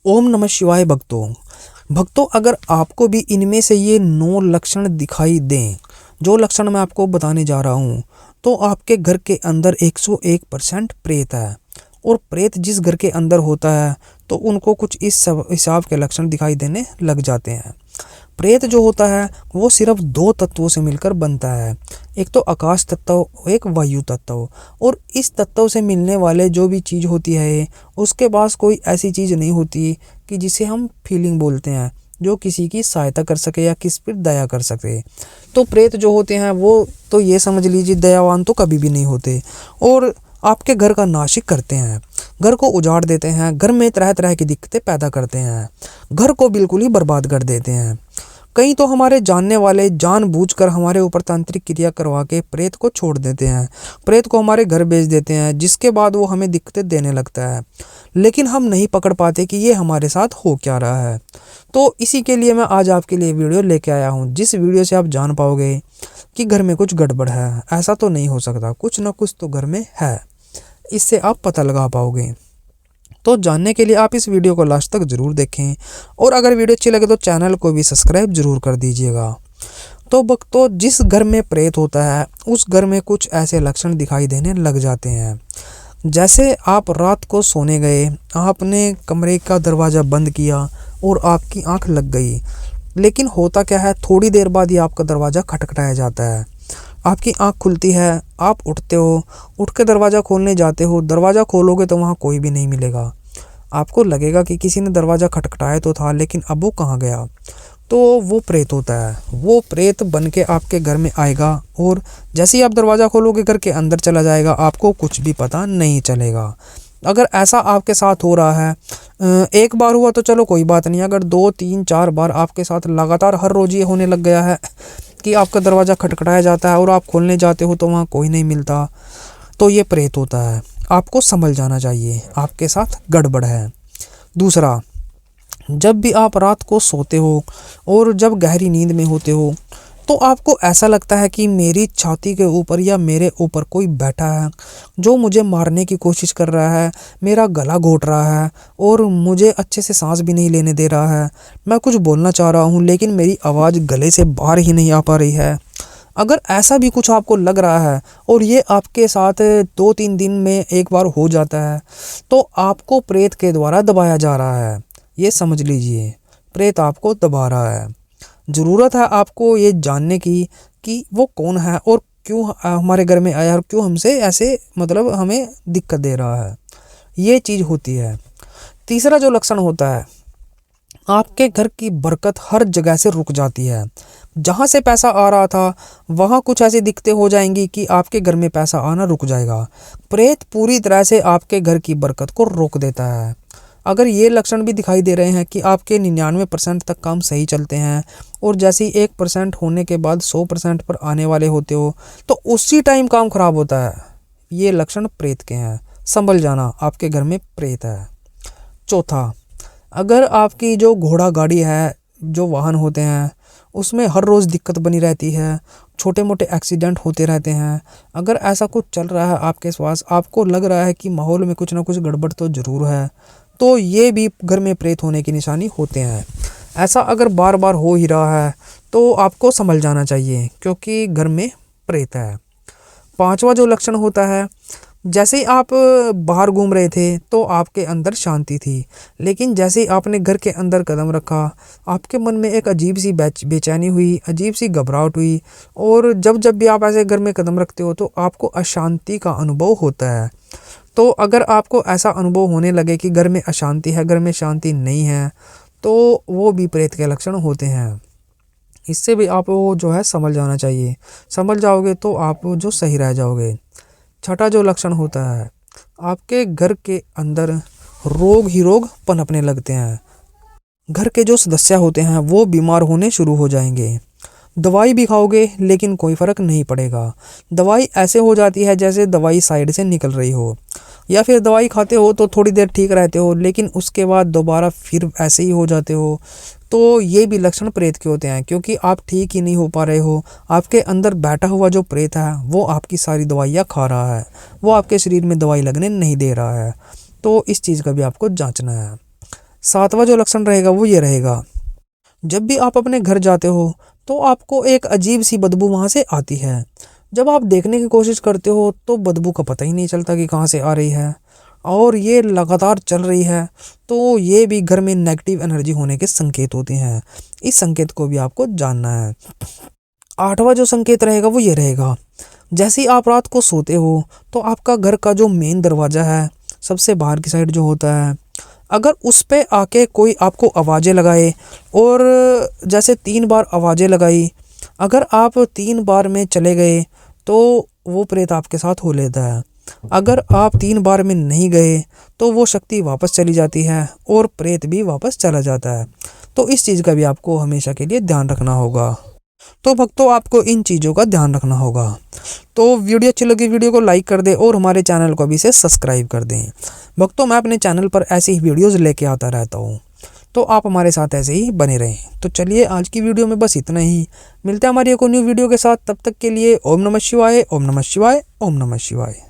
ओम नमः शिवाय भक्तों अगर आपको भी इनमें से ये 9 लक्षण दिखाई दें, जो लक्षण मैं आपको बताने जा रहा हूँ, तो आपके घर के अंदर 101% प्रेत है। और प्रेत जिस घर के अंदर होता है तो उनको कुछ इस हिसाब के लक्षण दिखाई देने लग जाते हैं। प्रेत जो होता है वो सिर्फ 2 तत्वों से मिलकर बनता है, एक तो आकाश तत्व, एक वायु तत्व। और इस तत्व से मिलने वाले जो भी चीज़ होती है उसके पास कोई ऐसी चीज़ नहीं होती कि जिसे हम फीलिंग बोलते हैं, जो किसी की सहायता कर सके या किस पर दया कर सके। तो प्रेत जो होते हैं वो तो ये समझ लीजिए दयावान तो कभी भी नहीं होते, और आपके घर का नाशिक करते हैं, घर को उजाड़ देते हैं, घर में तरह तरह की दिक्कतें पैदा करते हैं, घर को बिल्कुल ही बर्बाद कर देते हैं। कई तो हमारे जानने वाले जानबूझकर हमारे ऊपर तांत्रिक क्रिया करवा के प्रेत को छोड़ देते हैं, प्रेत को हमारे घर भेज देते हैं, जिसके बाद वो हमें दिक्कतें देने लगता है, लेकिन हम नहीं पकड़ पाते कि ये हमारे साथ हो क्या रहा है। तो इसी के लिए मैं आज आपके लिए वीडियो लेके आया हूँ, जिस वीडियो से आप जान पाओगे कि घर में कुछ गड़बड़ है। ऐसा तो नहीं हो सकता, कुछ ना कुछ तो घर में है, इससे आप पता लगा पाओगे। तो जानने के लिए आप इस वीडियो को लास्ट तक ज़रूर देखें, और अगर वीडियो अच्छी लगे तो चैनल को भी सब्सक्राइब ज़रूर कर दीजिएगा। तो भक्तों, जिस घर में प्रेत होता है उस घर में कुछ ऐसे लक्षण दिखाई देने लग जाते हैं। जैसे आप रात को सोने गए, आपने कमरे का दरवाज़ा बंद किया और आपकी आंख लग गई, लेकिन होता क्या है, थोड़ी देर बाद ही आपका दरवाज़ा खटखटाया जाता है। आपकी आंख खुलती है, आप उठते हो, उठ के दरवाज़ा खोलने जाते हो, दरवाज़ा खोलोगे तो वहाँ कोई भी नहीं मिलेगा। आपको लगेगा कि किसी ने दरवाज़ा खटखटाया तो था, लेकिन अब वो कहाँ गया। तो वो प्रेत होता है, वो प्रेत बन के आपके घर में आएगा, और जैसे ही आप दरवाज़ा खोलोगे घर के अंदर चला जाएगा, आपको कुछ भी पता नहीं चलेगा। अगर ऐसा आपके साथ हो रहा है, एक बार हुआ तो चलो कोई बात नहीं, अगर 2, 3, 4 बार आपके साथ लगातार हर रोज़ ये होने लग गया है कि आपका दरवाज़ा खटखटाया जाता है और आप खोलने जाते हो तो वहाँ कोई नहीं मिलता, तो ये प्रेत होता है। आपको समझ जाना चाहिए आपके साथ गड़बड़ है। दूसरा, जब भी आप रात को सोते हो और जब गहरी नींद में होते हो तो आपको ऐसा लगता है कि मेरी छाती के ऊपर या मेरे ऊपर कोई बैठा है जो मुझे मारने की कोशिश कर रहा है, मेरा गला घोट रहा है और मुझे अच्छे से सांस भी नहीं लेने दे रहा है। मैं कुछ बोलना चाह रहा हूँ लेकिन मेरी आवाज़ गले से बाहर ही नहीं आ पा रही है। अगर ऐसा भी कुछ आपको लग रहा है और ये आपके साथ 2-3 दिन में एक बार हो जाता है, तो आपको प्रेत के द्वारा दबाया जा रहा है। ये समझ लीजिए, प्रेत आपको दबा रहा है। ज़रूरत है आपको ये जानने की कि वो कौन है और क्यों हमारे घर में आया और क्यों हमसे ऐसे मतलब हमें दिक्कत दे रहा है। ये चीज़ होती है। तीसरा जो लक्षण होता है, आपके घर की बरकत हर जगह से रुक जाती है। जहाँ से पैसा आ रहा था वहाँ कुछ ऐसी दिक्कतें हो जाएंगी कि आपके घर में पैसा आना रुक जाएगा। प्रेत पूरी तरह से आपके घर की बरकत को रोक देता है। अगर ये लक्षण भी दिखाई दे रहे हैं कि आपके 99% तक काम सही चलते हैं और जैसे ही 1% होने के बाद 100% पर आने वाले होते हो तो उसी टाइम काम खराब होता है, ये लक्षण प्रेत के हैं। संभल जाना, आपके घर में प्रेत है। चौथा, अगर आपकी जो घोड़ा गाड़ी है, जो वाहन होते हैं, उसमें हर रोज़ दिक्कत बनी रहती है, छोटे मोटे एक्सीडेंट होते रहते हैं, अगर ऐसा कुछ चल रहा है आपके पास, आपको लग रहा है कि माहौल में कुछ ना कुछ गड़बड़ तो ज़रूर है, तो ये भी घर में प्रेत होने की निशानी होते हैं। ऐसा अगर बार बार हो ही रहा है तो आपको संभल जाना चाहिए, क्योंकि घर में प्रेत है। पांचवा जो लक्षण होता है, जैसे ही आप बाहर घूम रहे थे तो आपके अंदर शांति थी, लेकिन जैसे ही आपने घर के अंदर कदम रखा आपके मन में एक अजीब सी बेचैनी हुई, अजीब सी घबराहट हुई, और जब जब भी आप ऐसे घर में कदम रखते हो तो आपको अशांति का अनुभव होता है। तो अगर आपको ऐसा अनुभव होने लगे कि घर में अशांति है, घर में शांति नहीं है, तो वो भी प्रेत के लक्षण होते हैं। इससे भी आप वो जो है संभल जाना चाहिए। संभल जाओगे तो आप जो सही रह जाओगे। छठा जो लक्षण होता है, आपके घर के अंदर रोग ही रोग पनपने लगते हैं। घर के जो सदस्य होते हैं वो बीमार होने शुरू हो जाएंगे। दवाई भी खाओगे लेकिन कोई फ़र्क नहीं पड़ेगा। दवाई ऐसे हो जाती है जैसे दवाई साइड से निकल रही हो, या फिर दवाई खाते हो तो थोड़ी देर ठीक रहते हो लेकिन उसके बाद दोबारा फिर ऐसे ही हो जाते हो। तो ये भी लक्षण प्रेत के होते हैं, क्योंकि आप ठीक ही नहीं हो पा रहे हो। आपके अंदर बैठा हुआ जो प्रेत है वो आपकी सारी दवाइयाँ खा रहा है, वो आपके शरीर में दवाई लगने नहीं दे रहा है। तो इस चीज़ का भी आपको जांचना है। सातवां जो लक्षण रहेगा वो ये रहेगा, जब भी आप अपने घर जाते हो तो आपको एक अजीब सी बदबू वहाँ से आती है। जब आप देखने की कोशिश करते हो तो बदबू का पता ही नहीं चलता कि कहाँ से आ रही है, और ये लगातार चल रही है, तो ये भी घर में नेगेटिव एनर्जी होने के संकेत होते हैं। इस संकेत को भी आपको जानना है। आठवां जो संकेत रहेगा वो ये रहेगा, जैसे ही आप रात को सोते हो तो आपका घर का जो मेन दरवाज़ा है, सबसे बाहर की साइड जो होता है, अगर उस पे आके कोई आपको आवाज़ें लगाए, और जैसे 3 बार आवाज़ें लगाई, अगर आप 3 बार में चले गए तो वो प्रेत आपके साथ हो लेता है। अगर आप 3 बार में नहीं गए तो वो शक्ति वापस चली जाती है और प्रेत भी वापस चला जाता है। तो इस चीज़ का भी आपको हमेशा के लिए ध्यान रखना होगा। तो भक्तों, आपको इन चीज़ों का ध्यान रखना होगा। तो वीडियो अच्छी लगी, वीडियो को लाइक कर दें और हमारे चैनल को भी से सब्सक्राइब कर दें। भक्तों, मैं अपने चैनल पर ऐसे ही वीडियोज़ लेके आता रहता हूँ, तो आप हमारे साथ ऐसे ही बने रहें। तो चलिए, आज की वीडियो में बस इतना ही। मिलते हैं हमारी एक न्यू वीडियो के साथ। तब तक के लिए ओम नमः शिवाय, ओम नमः शिवाय, ओम नमः शिवाय।